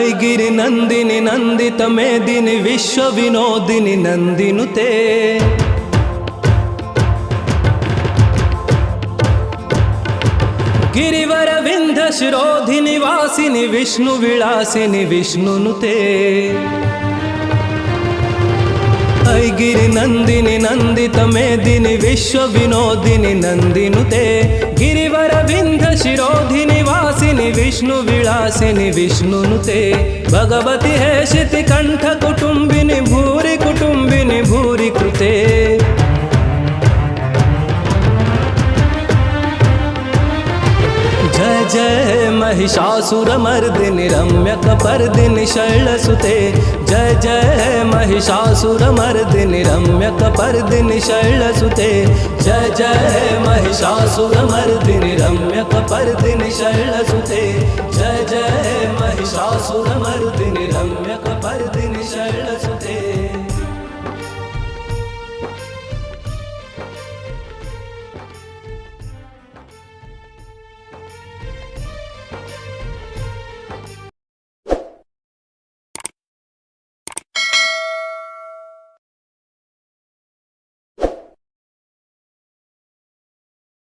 ऐगिरि नंदिनि नंदित मेदिनि विश्व विनोदिनि नंदिनुते गिरिवर विंध्य शिरोधिनि वासिनि विष्णु विलासिनि विष्णुनुते ऐगिरि नंदिनि नंदित मेदिनि विश्व विनोदिनि नंदिनुते गिरिवर विंध्य शिरोधिनि वासिनि विष्णु विलासिनि विष्णुनुते भगवति हेशिति कंठ कुटुंबिनि भूरि कृते जय जय महिषासुरमर्दिनि रम्यकपर्दिनि शैलसुते जय जय महिषासुरमर्दिनि रम्यकपर्दिनि शैलसुते जय जय महिषासुरमर्दिनि रम्यकपर्दिनि शैलसुते जय जय महिषासुरमर्दिनि रम्यकपर्दिनि शैलसुते।